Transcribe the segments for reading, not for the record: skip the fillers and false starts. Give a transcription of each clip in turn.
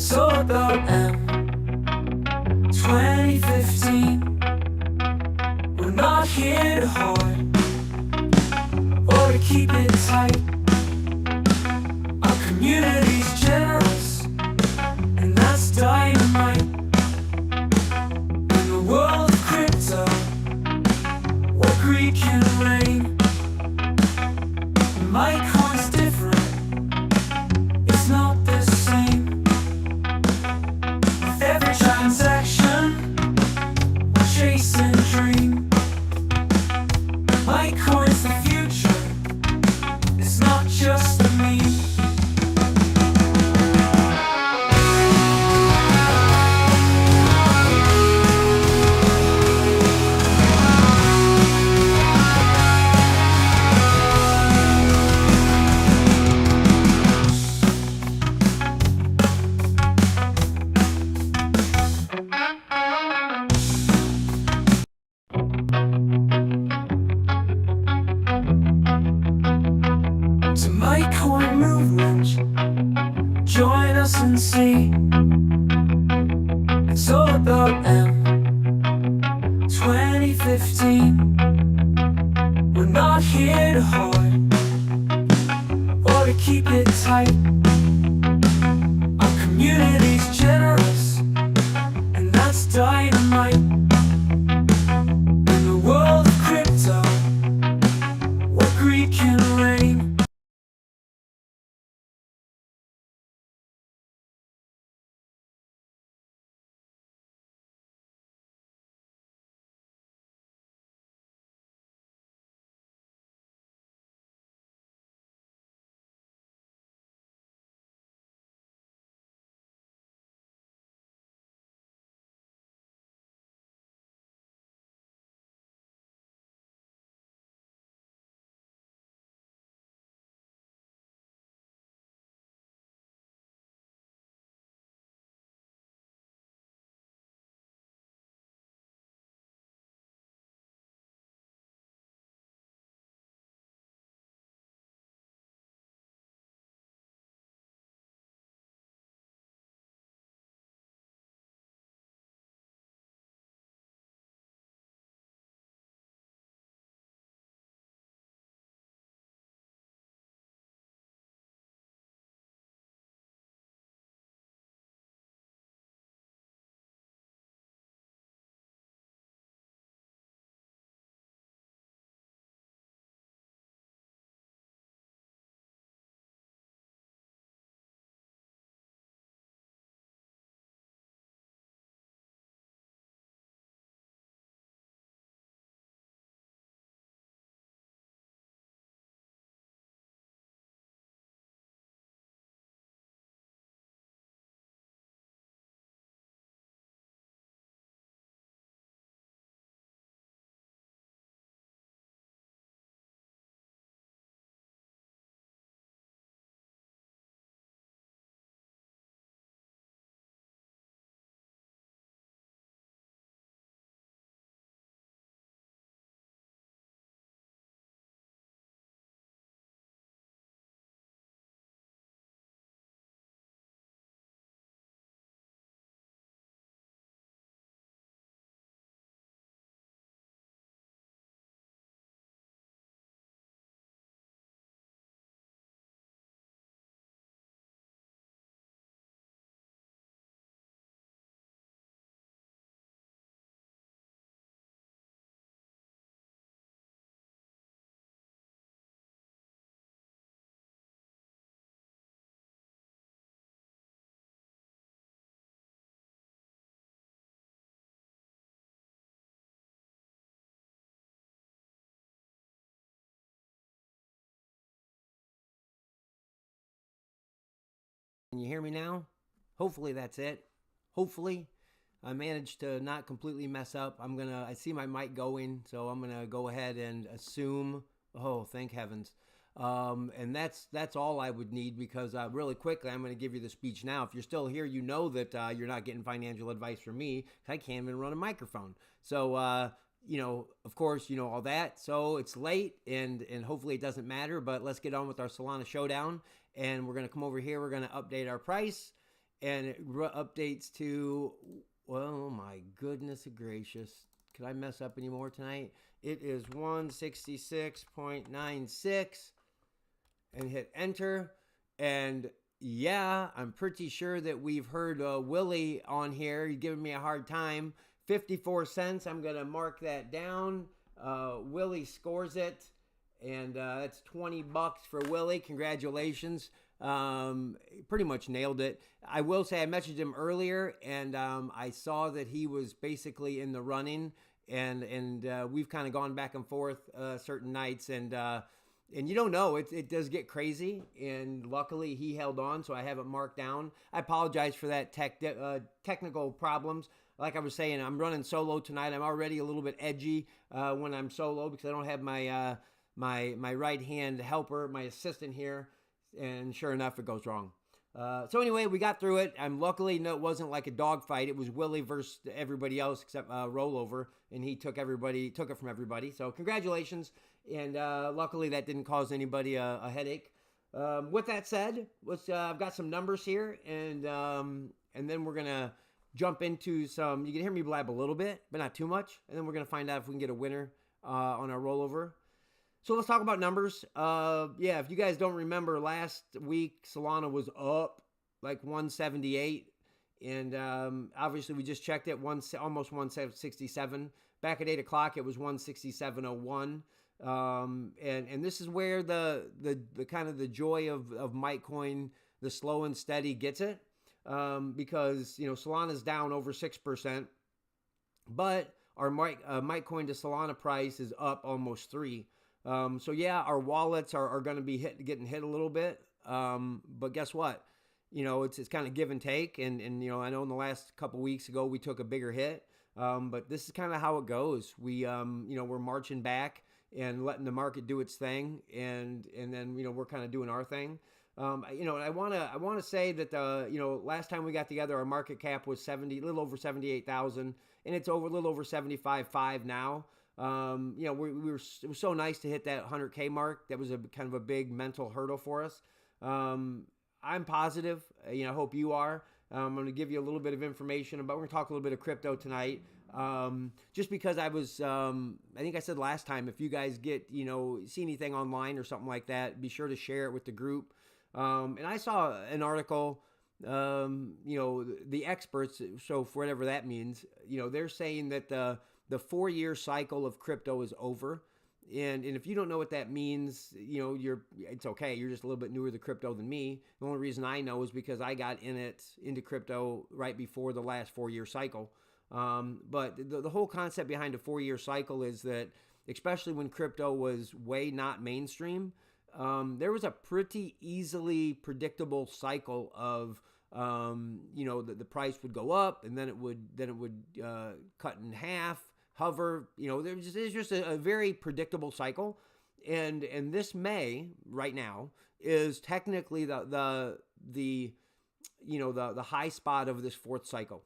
It's all about M 2015. We're not here to hoard or to keep it tight. Our community's generous, and that's dynamite. In the world of crypto, where greed can reign, Mitecoin's different, it's not the same. With every transaction, we're chasing a dream. Mitecoin's the future, it's not just a meme. To Mitecoin movement, join us and see. It's all about M 2015. We're not here to hoard or to keep it tight. Our community's generous, and that's dynamite. In the world of crypto, where greed can reign, Can you hear me now? Hopefully that's it. Hopefully I managed to not completely mess up. I see my mic going, so I'm gonna go ahead and assume. Oh, thank heavens. And that's all I would need, because really quickly I'm going to give you the speech now. If you're still here, you know that you're not getting financial advice from me. I can't even run a microphone. So of course, all that. So it's late, and hopefully it doesn't matter. But let's get on with our Solana showdown, and we're going to come over here. We're going to update our price, and it updates to, well, my goodness gracious. Could I mess up anymore tonight? It is 166.96 and hit enter. And yeah, I'm pretty sure that we've heard Willie on here. He's giving me a hard time. 54 cents. I'm going to mark that down. Willie scores it. And that's $20 for Willie. Congratulations. Pretty much nailed it. I will say I messaged him earlier, and I saw that he was basically in the running, and we've kind of gone back and forth certain nights, and you don't know, it does get crazy, and luckily he held on, so I have it marked down. I apologize for that technical problems. Like I was saying, I'm running solo tonight. I'm already a little bit edgy when I'm solo because I don't have my my right hand helper, my assistant here, and sure enough, it goes wrong. So anyway, we got through it. Luckily, no, it wasn't like a dogfight. It was Willie versus everybody else except Rollover, and he took it from everybody. So congratulations, and luckily that didn't cause anybody a headache. With that said, I've got some numbers here, and then we're gonna jump into some. You can hear me blab a little bit, but not too much, and then we're gonna find out if we can get a winner on our rollover. So let's talk about numbers. Yeah, if you guys don't remember, last week Solana was up like 178, and obviously we just checked it, almost 167. Back at 8 o'clock, it was 167.01. And this is where the kind of the joy of Mitecoin, the slow and steady, gets it, because Solana's down over 6%, but our Mitecoin to Solana price is up almost 3%. So yeah, our wallets are going to be getting hit a little bit. But guess what? It's kind of give and take. And I know in the last couple weeks ago, we took a bigger hit. But this is kind of how it goes. We're marching back and letting the market do its thing. And then, we're kind of doing our thing. I want to say that last time we got together, our market cap was a little over 78,000, and it's a little over 75.5 now. It was so nice to hit that 100K mark. That was a kind of a big mental hurdle for us. I'm positive. I hope you are. I'm going to give you a little bit of information about. We're going to talk a little bit of crypto tonight. Just because I think I said last time, if you guys see anything online or something like that, be sure to share it with the group. And I saw an article, the experts, so for whatever that means, they're saying that the 4-year cycle of crypto is over. And if you don't know what that means, it's okay. You're just a little bit newer to crypto than me. The only reason I know is because I got into crypto right before the last 4-year cycle. But the whole concept behind a 4-year cycle is that, especially when crypto was way not mainstream, there was a pretty easily predictable cycle of, the price would go up, and then it would cut in half, hover. It's just a very predictable cycle, and this May right now is technically the high spot of this fourth cycle.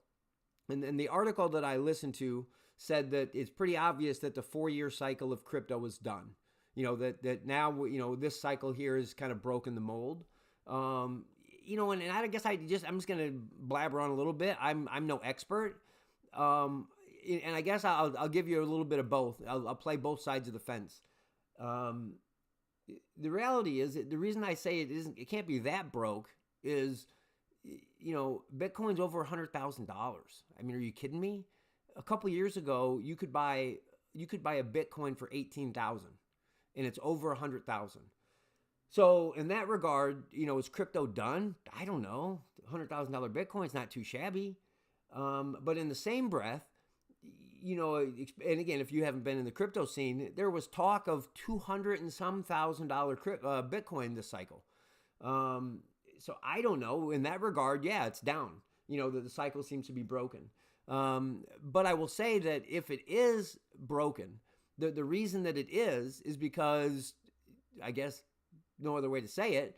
And the article that I listened to said that it's pretty obvious that the 4-year cycle of crypto is done. That now, this cycle here is kind of broken the mold. And I guess I'm just going to blabber on a little bit. I'm no expert. And I guess I'll give you a little bit of both. I'll play both sides of the fence. The reality is that the reason I say it can't be that broke is, Bitcoin's over $100,000. I mean, are you kidding me? A couple years ago, you could buy a Bitcoin for $18,000, and it's over $100,000. So in that regard, is crypto done? I don't know. $100,000 Bitcoin's not too shabby. But in the same breath, and again, if you haven't been in the crypto scene, there was talk of $200,000 and some Bitcoin this cycle. So I don't know. In that regard, yeah, it's down. The cycle seems to be broken. But I will say that if it is broken, the reason that it is because, I guess, no other way to say it,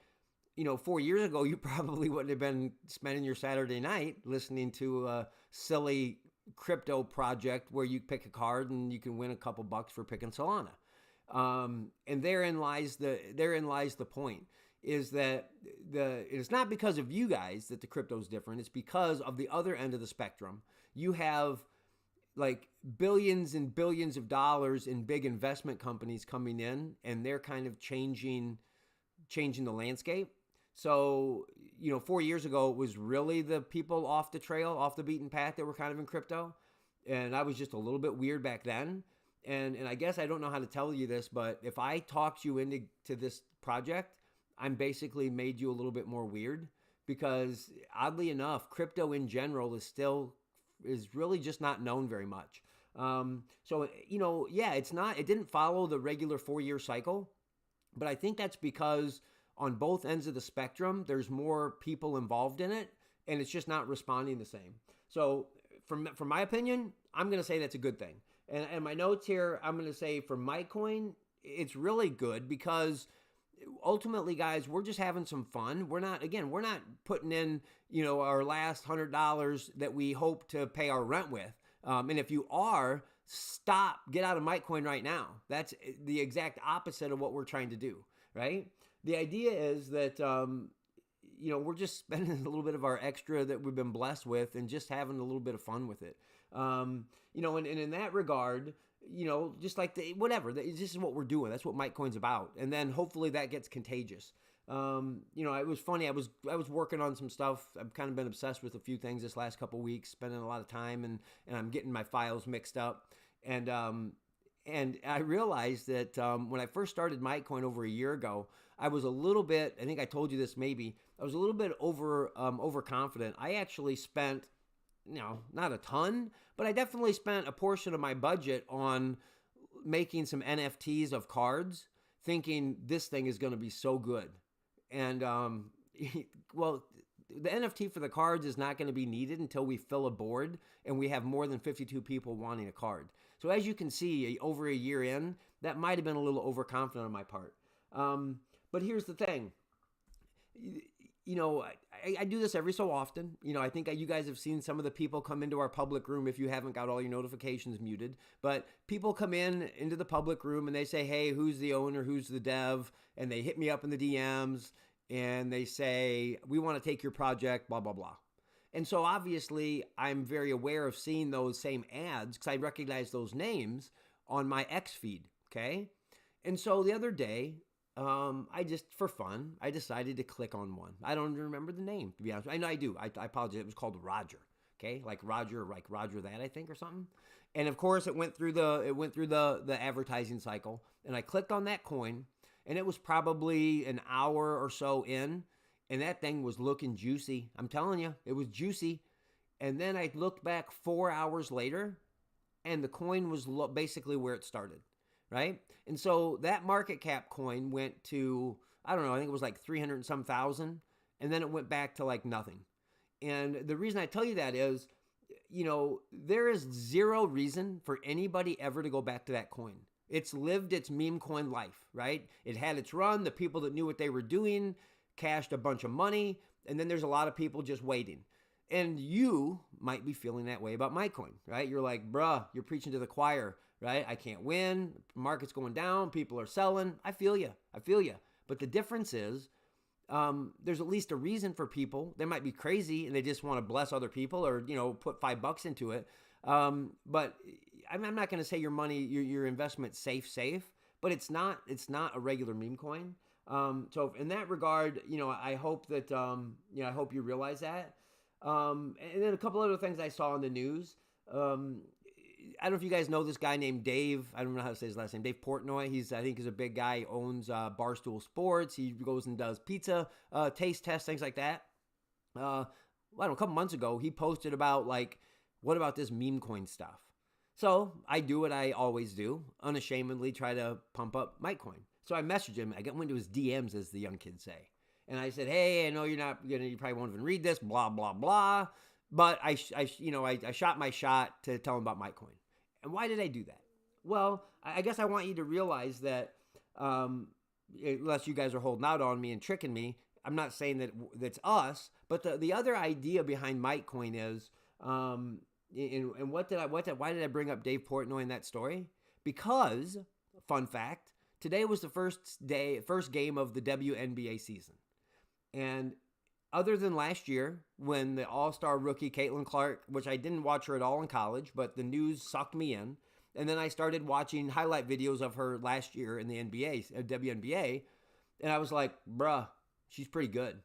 4 years ago, you probably wouldn't have been spending your Saturday night listening to a silly crypto project where you pick a card and you can win a couple bucks for picking Solana. And therein lies the point. is that it's not because of you guys that the crypto is different. It's because of the other end of the spectrum. You have like billions and billions of dollars in big investment companies coming in, and they're kind of changing the landscape. So, 4 years ago, it was really the people off the trail, off the beaten path that were kind of in crypto. And I was just a little bit weird back then. And I guess I don't know how to tell you this, but if I talked you into this project, I'm basically made you a little bit more weird, because oddly enough, crypto in general is really just not known very much. So, it didn't follow the regular 4-year cycle, but I think that's because on both ends of the spectrum, there's more people involved in it, and it's just not responding the same. So from my opinion, I'm going to say that's a good thing. And my notes here, I'm going to say for Mitecoin, it's really good because ultimately, guys, we're just having some fun. We're not putting in, our last $100 that we hope to pay our rent with. And if you are, get out of Mitecoin right now. That's the exact opposite of what we're trying to do, right? The idea is that, we're just spending a little bit of our extra that we've been blessed with and just having a little bit of fun with it. And in that regard, just like this is what we're doing. That's what Mitecoin's about. And then hopefully that gets contagious. It was funny. I was working on some stuff. I've kind of been obsessed with a few things this last couple of weeks, spending a lot of time, and I'm getting my files mixed up. And I realized that when I first started Mitecoin over a year ago, I was a little bit, I think I told you this maybe, I was a little bit overconfident. I actually spent, not a ton, but I definitely spent a portion of my budget on making some NFTs of cards, thinking this thing is going to be so good. And, well, the NFT for the cards is not going to be needed until we fill a board and we have more than 52 people wanting a card. So as you can see, over a year in, that might have been a little overconfident on my part. But here's the thing. I do this every so often. I think you guys have seen some of the people come into our public room if you haven't got all your notifications muted. But people come into the public room and they say, hey, who's the owner? Who's the dev? And they hit me up in the DMs and they say, we want to take your project, blah, blah, blah. And so obviously I'm very aware of seeing those same ads because I recognize those names on my X feed. Okay. And so the other day, I just, for fun, I decided to click on one. I don't even remember the name, to be honest. I know I do. I apologize. It was called Roger. Okay, like Roger that, I think, or something. And of course, it went through the advertising cycle, and I clicked on that coin, and it was probably an hour or so in, and that thing was looking juicy. I'm telling you, it was juicy. And then I looked back 4 hours later, and the coin was basically where it started. Right? And so that market cap coin went to, I don't know, I think it was like 300 and some thousand. And then it went back to like nothing. And the reason I tell you that is, there is zero reason for anybody ever to go back to that coin. It's lived its meme coin life, right? It had its run. The people that knew what they were doing cashed a bunch of money. And then there's a lot of people just waiting. And you might be feeling that way about Mitecoin, right? You're like, bruh, you're preaching to the choir. Right? I can't win. Market's going down. People are selling. I feel you. But the difference is there's at least a reason for people. They might be crazy and they just want to bless other people or, put $5 into it. But I'm not going to say your money, your investment safe, but it's not a regular meme coin. So in that regard, I hope that, I hope you realize that. And then a couple other things I saw in the news. I don't know if you guys know this guy named Dave. I don't know how to say his last name. Dave Portnoy. I think he's a big guy. He owns Barstool Sports. He goes and does pizza taste tests, things like that. I don't know, a couple months ago, he posted about what about this meme coin stuff? So I do what I always do, unashamedly try to pump up Mitecoin. So I messaged him. I went into his DMs, as the young kids say. And I said, hey, I know you probably won't even read this, blah, blah, blah. But I shot my shot to tell him about Mitecoin. And why did I do that? Well, I guess I want you to realize that unless you guys are holding out on me and tricking me, I'm not saying that that's us. But the other idea behind Mitecoin is, and why did I bring up Dave Portnoy in that story? Because, fun fact, today was the first game of the WNBA season. And other than last year, when the all-star rookie Caitlin Clark, which I didn't watch her at all in college, but the news sucked me in. And then I started watching highlight videos of her last year in the NBA, WNBA. And I was like, bruh, she's pretty good.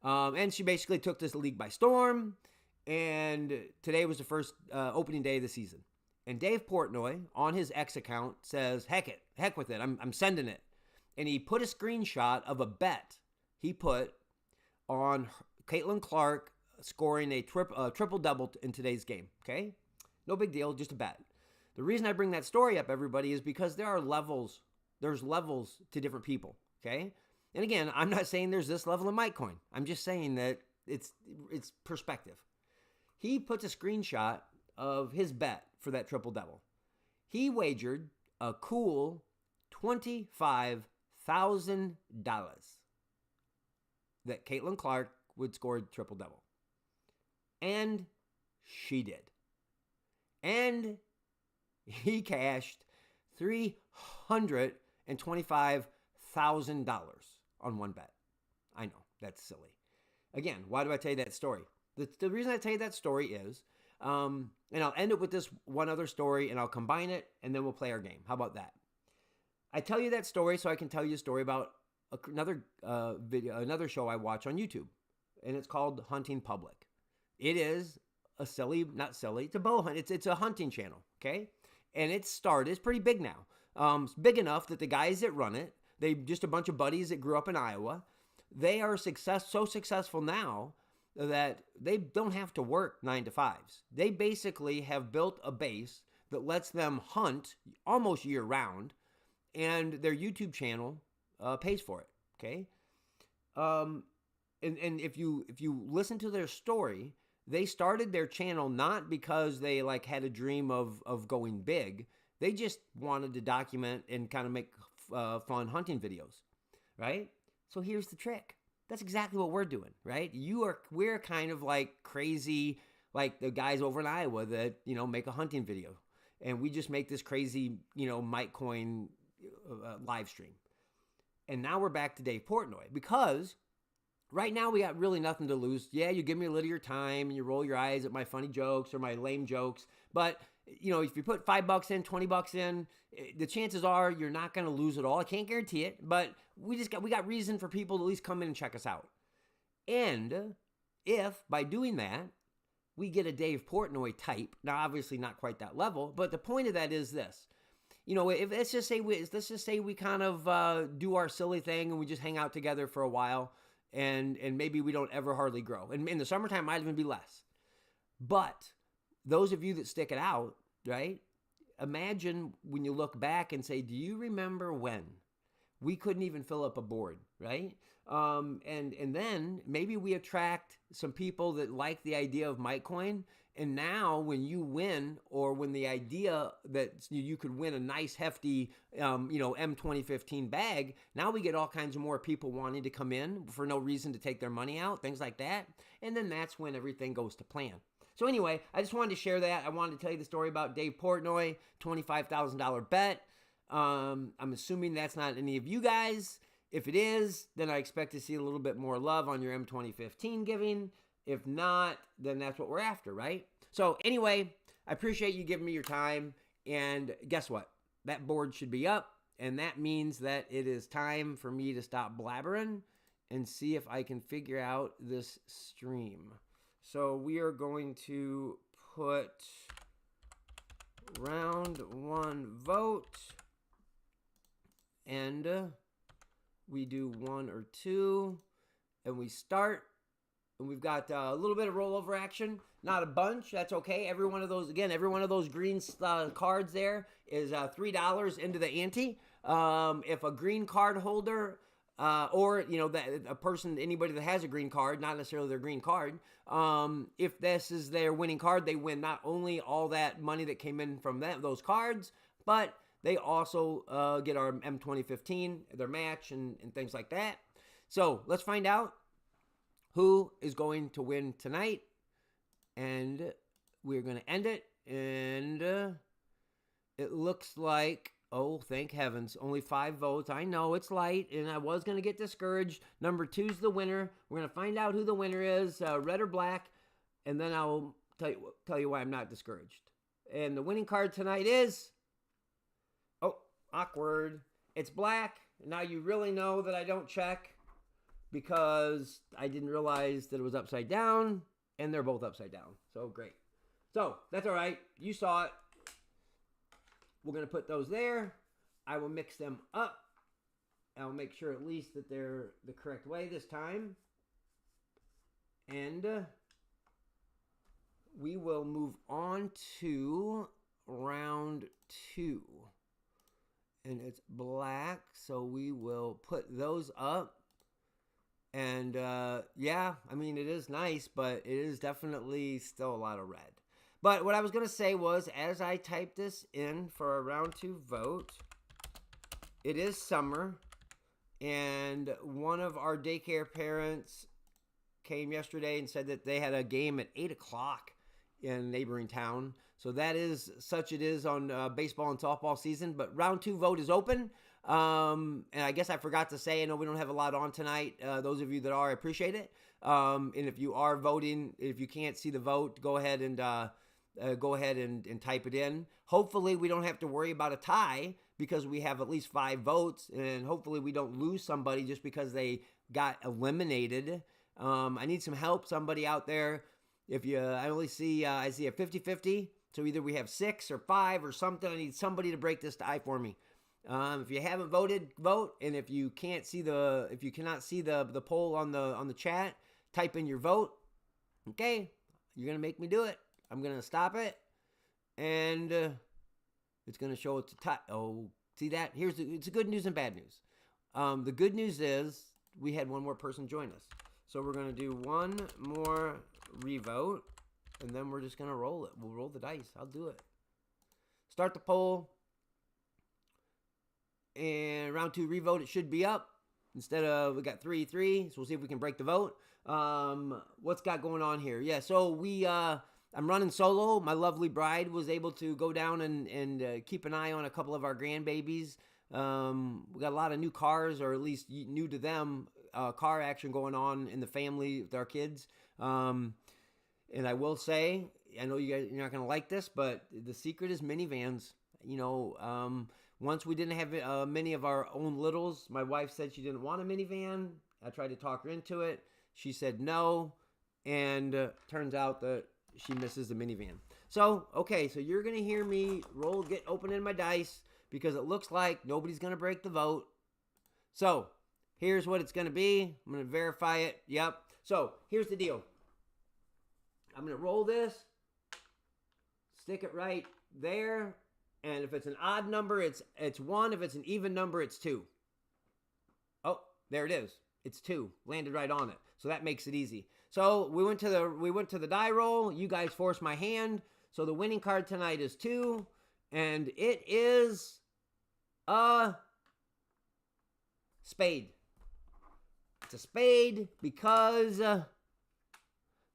And she basically took this league by storm. And today was the first opening day of the season. And Dave Portnoy on his X account says, heck with it, I'm sending it. And he put a screenshot of a bet he put on Caitlin Clark scoring a triple-double in today's game, okay? No big deal, just a bet. The reason I bring that story up, everybody, is because there's levels to different people, okay? And again, I'm not saying there's this level of Mitecoin. I'm just saying that it's perspective. He puts a screenshot of his bet for that triple-double. He wagered a cool $25,000 that Caitlin Clark would score triple-double. And she did. And he cashed $325,000 on one bet. I know, that's silly. Again, why do I tell you that story? The reason I tell you that story is, and I'll end it with this one other story, and I'll combine it, and then we'll play our game. How about that? I tell you that story so I can tell you a story about another show I watch on YouTube, and it's called Hunting Public. It is it's a bow hunt. It's a hunting channel, okay? And it's pretty big now. It's big enough that the guys that run it, they just a bunch of buddies that grew up in Iowa. They are so successful now that they don't have to work 9 to 5s. They basically have built a base that lets them hunt almost year round, and their YouTube channel pays for it. Okay, and if you listen to their story, they started their channel not because they like had a dream of going big. They just wanted to document and kind of make fun hunting videos, right? So here's the trick. That's exactly what we're doing, right? We're kind of like crazy, like the guys over in Iowa that, make a hunting video. And we just make this crazy, Mitecoin live stream. And now we're back to Dave Portnoy because right now we got really nothing to lose. Yeah, you give me a little of your time and you roll your eyes at my funny jokes or my lame jokes. But, if you put $5 in, $20 in, the chances are you're not going to lose it all. I can't guarantee it, but we got reason for people to at least come in and check us out. And if by doing that, we get a Dave Portnoy type, now obviously not quite that level, but the point of that is this. If let's just say we kind of do our silly thing and we just hang out together for a while, and maybe we don't ever hardly grow. And in the summertime, it might even be less. But those of you that stick it out, right? Imagine when you look back and say, do you remember when we couldn't even fill up a board, right? And then maybe we attract some people that like the idea of Mitecoin. And now when you win, or when the idea that you could win a nice hefty, M2015 bag, now we get all kinds of more people wanting to come in for no reason to take their money out, things like that. And then that's when everything goes to plan. So anyway, I just wanted to share that. I wanted to tell you the story about Dave Portnoy, $25,000 bet. I'm assuming that's not any of you guys. If it is, then I expect to see a little bit more love on your M2015 giving. If not, then that's what we're after, right? So anyway, I appreciate you giving me your time. And guess what? That board should be up. And that means that it is time for me to stop blabbering and see if I can figure out this stream. So we are going to put round 1 vote, and we do 1 or 2, and we start, and we've got a little bit of rollover action, not a bunch, that's okay. Every one of those green cards there is $3 into the ante. If a green card holder or anybody that has a green card, not necessarily their green card, if this is their winning card, they win not only all that money that came in from those cards, but they also get our M2015, their match, and things like that. So let's find out who is going to win tonight, and we're going to end it, and it looks like Oh, thank heavens. Only 5 votes. I know it's light, and I was going to get discouraged. Number 2's the winner. We're going to find out who the winner is, red or black, and then I'll tell you why I'm not discouraged. And the winning card tonight is... Oh, awkward. It's black. Now you really know that I don't check because I didn't realize that it was upside down, and they're both upside down. So, great. So, that's all right. You saw it. We're going to put those there. I will mix them up. I'll make sure at least that they're the correct way this time. And we will move on to round 2. And it's black, so we will put those up. And yeah, I mean, it is nice, but it is definitely still a lot of red. But what I was going to say was, as I type this in for a round 2 vote, it is summer, and one of our daycare parents came yesterday and said that they had a game at 8 o'clock in a neighboring town. So that is such it is on baseball and softball season. But round 2 vote is open. And I guess I forgot to say, I know we don't have a lot on tonight. Those of you that are, I appreciate it. And if you are voting, if you can't see the vote, go ahead and type it in. Hopefully we don't have to worry about a tie because we have at least 5 votes, and hopefully we don't lose somebody just because they got eliminated. I need some help, somebody out there. If you, I see a 50-50, so either we have 6 or 5 or something. I need somebody to break this tie for me. If you haven't voted, vote, and if you cannot see the poll on the chat, type in your vote. Okay, you're gonna make me do it. I'm going to stop it, and it's going to show it's a tie. Oh, see that? It's the good news and bad news. The good news is we had one more person join us. So we're going to do one more revote, and then we're just going to roll it. We'll roll the dice. I'll do it. Start the poll, and round 2 revote, it should be up. Instead of, we got 3-3, so we'll see if we can break the vote. What's got going on here? Yeah, so I'm running solo. My lovely bride was able to go down and keep an eye on a couple of our grandbabies. We got a lot of new cars, or at least new to them, car action going on in the family with our kids. And I will say, I know you guys, you're not going to like this, but the secret is minivans. You know, once we didn't have many of our own littles, my wife said she didn't want a minivan. I tried to talk her into it. She said no, and turns out that she misses the minivan. So, okay, so you're going to hear me opening my dice because it looks like nobody's going to break the vote. So, here's what it's going to be. I'm going to verify it. Yep. So, here's the deal. I'm going to roll this, stick it right there, and if it's an odd number, it's 1. If it's an even number, it's 2. Oh, there it is. It's 2. Landed right on it. So that makes it easy. So we went to the die roll. You guys forced my hand. So the winning card tonight is 2, and it is a spade. It's a spade because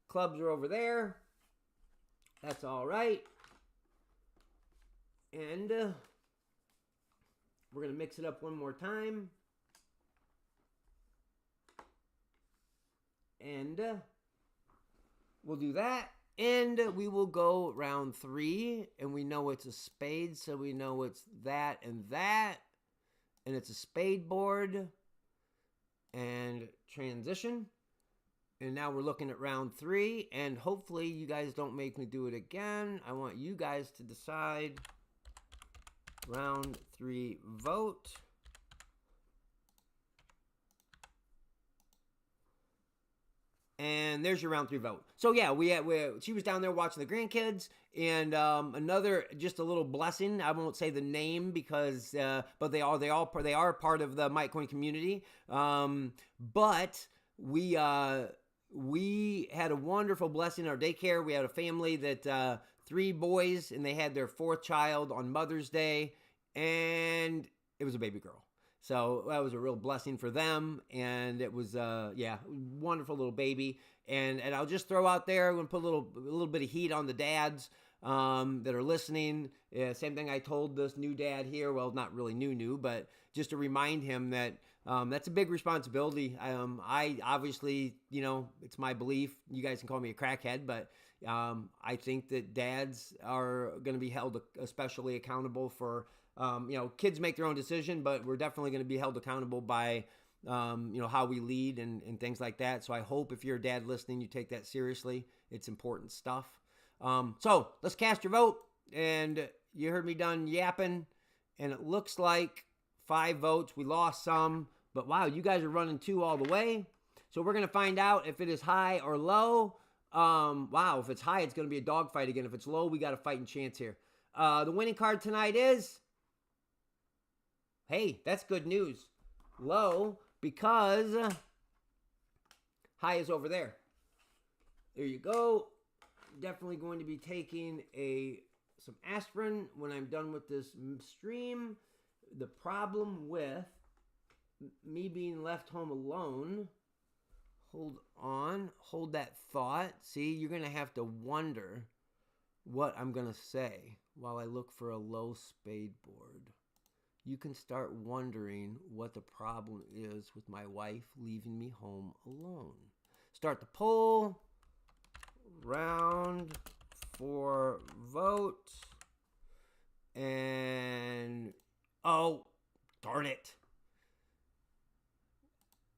clubs are over there. That's all right. And we're going to mix it up one more time. And we'll do that. And we will go round 3. And we know it's a spade, so we know it's that and that. And it's a spade board. And transition. And now we're looking at round 3. And hopefully you guys don't make me do it again. I want you guys to decide. Round 3 vote. And there's your round 3 vote. So yeah, she was down there watching the grandkids, and another just a little blessing. I won't say the name because, but they are part of the Mitecoin community. But we had a wonderful blessing in our daycare. We had a family that 3 boys, and they had their 4th child on Mother's Day, and it was a baby girl. So that was a real blessing for them, and it was, wonderful little baby. And I'll just throw out there, I'm going to put a little bit of heat on the dads. that are listening. Same thing I told this new dad here. Well, not really new, but just to remind him that that's a big responsibility. I obviously, it's my belief. You guys can call me a crackhead, but I think that dads are going to be held especially accountable for, kids make their own decision, but we're definitely going to be held accountable by, how we lead and things like that. So I hope if you're a dad listening, you take that seriously. It's important stuff. So let's cast your vote. And you heard me done yapping, and it looks like 5 votes. We lost some, but wow, you guys are running 2 all the way. So we're going to find out if it is high or low. Wow, if it's high, it's going to be a dogfight again. If it's low, we got a fighting chance here. The winning card tonight is, hey, that's good news. Low, because high is over there. There you go. Definitely going to be taking some aspirin when I'm done with this stream. The problem with me being left home alone, hold that thought. See, you're going to have to wonder what I'm going to say while I look for a low spade board. You can start wondering what the problem is with my wife leaving me home alone. Start the poll. Round 4 vote. And, oh, darn it.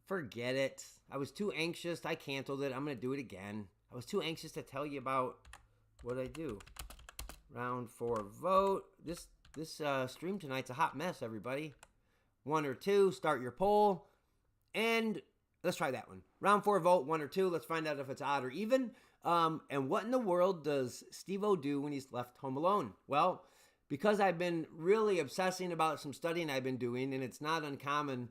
Forget it. I was too anxious. I canceled it. I'm going to do it again. I was too anxious to tell you about what I do. Round 4 vote. This stream tonight's a hot mess, everybody. 1 or 2, start your poll. And let's try that one. Round 4 vote, 1 or 2. Let's find out if it's odd or even. And what in the world does Steve-O do when he's left home alone? Well, because I've been really obsessing about some studying I've been doing, and it's not uncommon,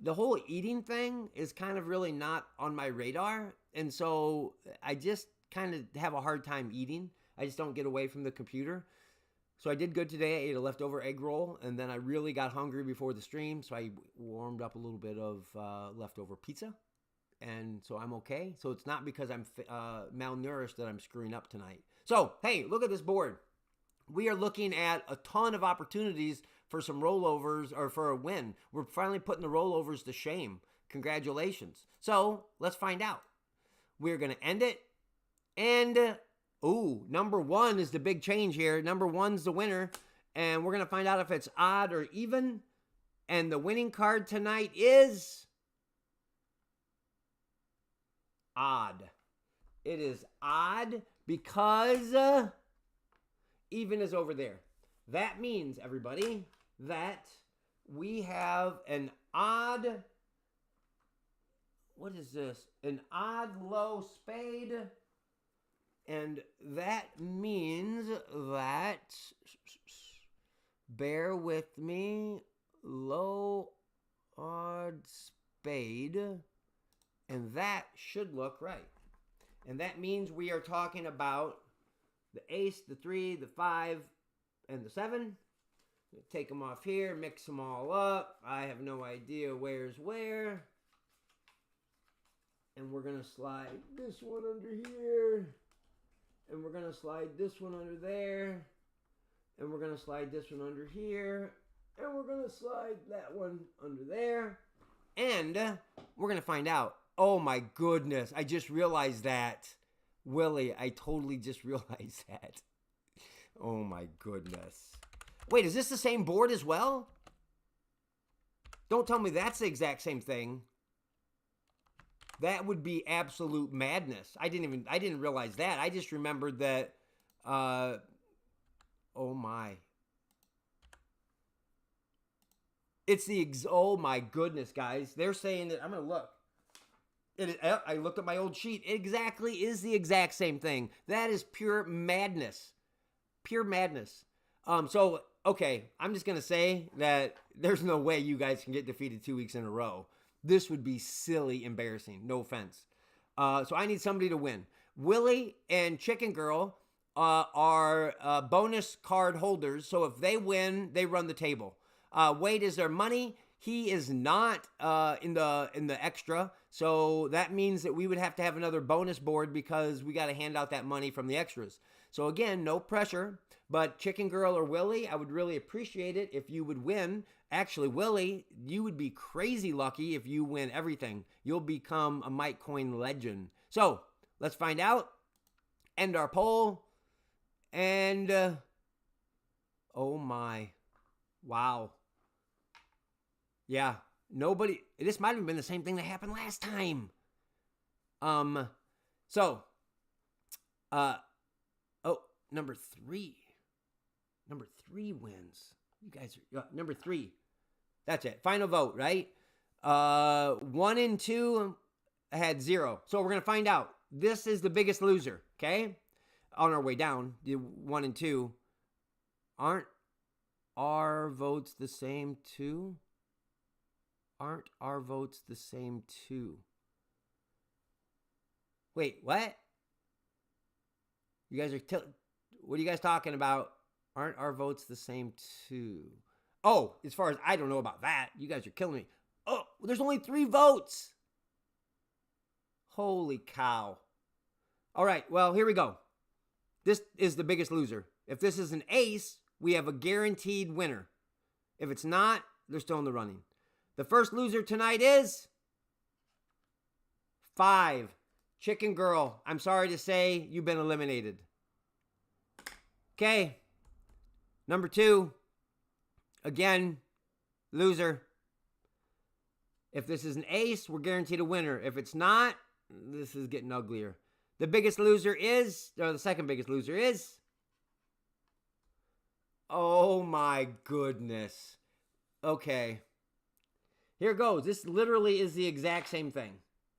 the whole eating thing is kind of really not on my radar. And so I just kind of have a hard time eating. I just don't get away from the computer. So I did good today. I ate a leftover egg roll, and then I really got hungry before the stream, so I warmed up a little bit of leftover pizza. And so I'm okay. So it's not because I'm malnourished that I'm screwing up tonight. So, hey, look at this board. We are looking at a ton of opportunities for some rollovers or for a win. We're finally putting the rollovers to shame. Congratulations. So let's find out. We're going to end it. And, number 1 is the big change here. Number 1's the winner. And we're going to find out if it's odd or even. And the winning card tonight is odd. It is odd because even is over there. That means, everybody, that we have an odd, what is this? An odd low spade. And that means that, bear with me, low odd spade. And that should look right. And that means we are talking about the ace, the 3, the 5, and the 7. Take them off here, mix them all up. I have no idea where's where. And we're going to slide this one under here. And we're going to slide this one under there. And we're going to slide this one under here. And we're going to slide that one under there. And we're going to find out. Oh my goodness, I just realized that. Willie, I totally just realized that. Oh my goodness. Wait, is this the same board as well? Don't tell me that's the exact same thing. That would be absolute madness. I didn't realize that. I just remembered that, oh my. It's oh my goodness, guys. They're saying that, I'm going to look. I looked at my old sheet. It exactly is the exact same thing. That is pure madness. Pure madness. So, okay, I'm just going to say that there's no way you guys can get defeated 2 weeks in a row. This would be silly embarrassing. No offense. So I need somebody to win. Willie and Chicken Girl are bonus card holders. So if they win, they run the table. Wade is their money. He is not in the extra. So that means that we would have to have another bonus board because we got to hand out that money from the extras. So again, no pressure, but Chicken Girl or Willie, I would really appreciate it if you would win. Actually, Willie, you would be crazy lucky if you win everything. You'll become a Mitecoin legend. So let's find out. End our poll. And, oh my, wow. Yeah, nobody, this might have been the same thing that happened last time. So, oh, number three wins. You guys are, number 3. That's it. Final vote, right? 1 and 2 had 0. So we're going to find out. This is the biggest loser, okay? On our way down, the 1 and 2. Aren't our votes the same too? Aren't our votes the same too? Wait, what? You guys are, what are you guys talking about? Aren't our votes the same too? Oh, as far as I don't know about that. You guys are killing me. Oh, there's only 3 votes. Holy cow. All right, well, here we go. This is the biggest loser. If this is an ace, we have a guaranteed winner. If it's not, they're still in the running. The first loser tonight is 5. Chicken Girl. I'm sorry to say you've been eliminated. Okay. Number 2. Again, loser. If this is an ace, we're guaranteed a winner. If it's not, this is getting uglier. The biggest loser is, or the second biggest loser is, oh my goodness. Okay. Here goes. This literally is the exact same thing.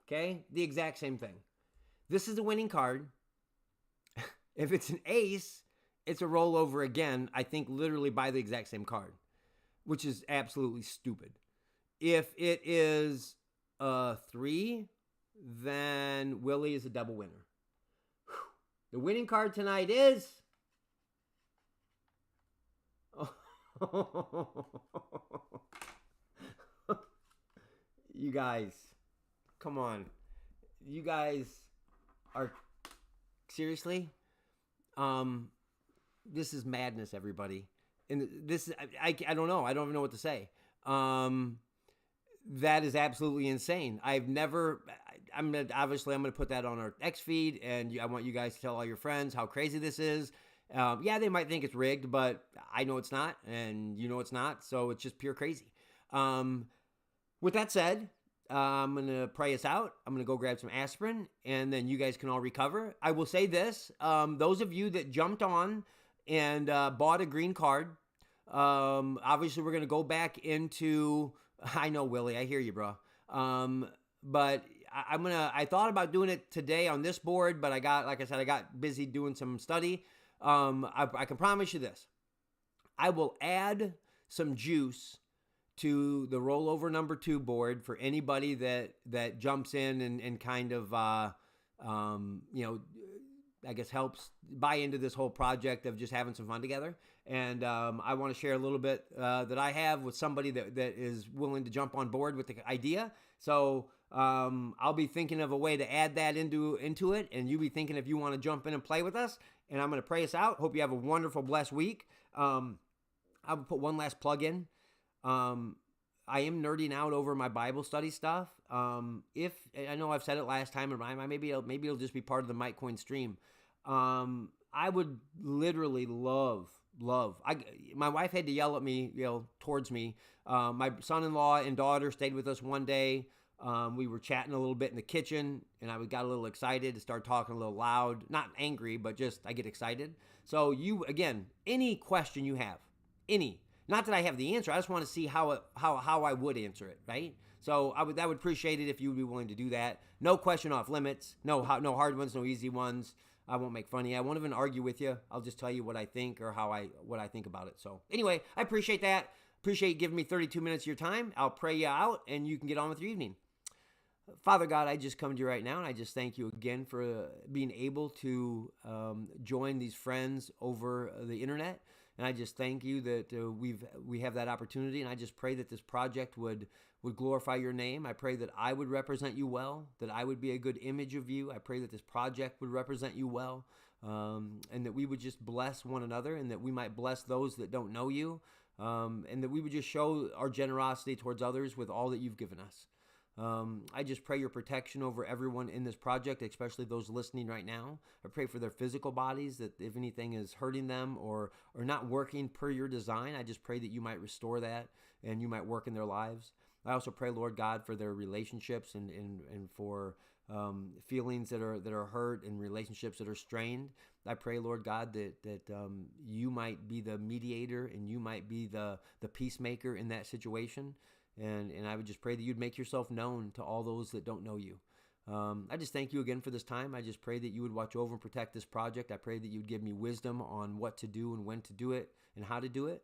Okay? The exact same thing. This is a winning card. If it's an ace, it's a rollover again. I think literally by the exact same card, which is absolutely stupid. If it is a 3, then Willie is a double winner. The winning card tonight is... You guys, come on. You guys are... Seriously? This is madness, everybody. And this, I don't know. I don't even know what to say. That is absolutely insane. I've never... I'm going to put that on our X feed, and I want you guys to tell all your friends how crazy this is. Yeah, they might think it's rigged, but I know it's not, and you know it's not, so it's just pure crazy. With that said, I'm going to pray us out. I'm going to go grab some aspirin, and then you guys can all recover. I will say this. Those of you that jumped on and bought a green card, obviously we're going to go back into... I know, Willie. I hear you, bro. But I thought about doing it today on this board, but I got busy doing some study. I can promise you this. I will add some juice to the rollover number 2 board for anybody that jumps in and kind of, I guess helps buy into this whole project of just having some fun together. And I want to share a little bit that I have with somebody that is willing to jump on board with the idea. So I'll be thinking of a way to add that into it, and you be thinking if you want to jump in and play with us. And I'm going to pray us out. Hope you have a wonderful, blessed week. I'll put one last plug in. I am nerding out over my Bible study stuff. If I know I've said it last time, and maybe it'll just be part of the Mitecoin stream. I would literally love. My wife had to yell at me, towards me. My son-in-law and daughter stayed with us one day. We were chatting a little bit in the kitchen, and I got a little excited to start talking a little loud. Not angry, but just I get excited. So again, any question you have, not that I have the answer, I just want to see how I would answer it, right? So I would appreciate it if you would be willing to do that. No question off limits. No hard ones, no easy ones. I won't make fun of you. I won't even argue with you. I'll just tell you what I think or what I think about it. So anyway, I appreciate that. Appreciate you giving me 32 minutes of your time. I'll pray you out, and you can get on with your evening. Father God, I just come to you right now, and I just thank you again for being able to join these friends over the internet. And I just thank you that we have that opportunity, and I just pray that this project would would glorify your name. I pray that I would represent you well, that I would be a good image of you. I pray that this project would represent you well, and that we would just bless one another, and that we might bless those that don't know you, and that we would just show our generosity towards others with all that you've given us. I just pray your protection over everyone in this project, especially those listening right now. I pray for their physical bodies, that if anything is hurting them or not working per your design, I just pray that you might restore that and you might work in their lives. I also pray, Lord God, for their relationships and for feelings that are hurt and relationships that are strained. I pray, Lord God, that you might be the mediator and you might be the peacemaker in that situation. And I would just pray that you'd make yourself known to all those that don't know you. I just thank you again for this time. I just pray that you would watch over and protect this project. I pray that you'd give me wisdom on what to do and when to do it and how to do it.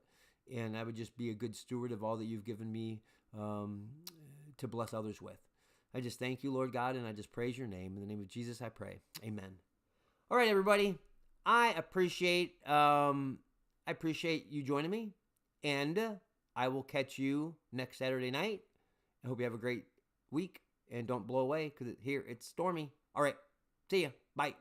And I would just be a good steward of all that you've given me to bless others with. I just thank you, Lord God, and I just praise your name. In the name of Jesus, I pray. Amen. All right, everybody. I appreciate you joining me, and I will catch you next Saturday night. I hope you have a great week, and don't blow away because here it's stormy. All right. See ya. Bye.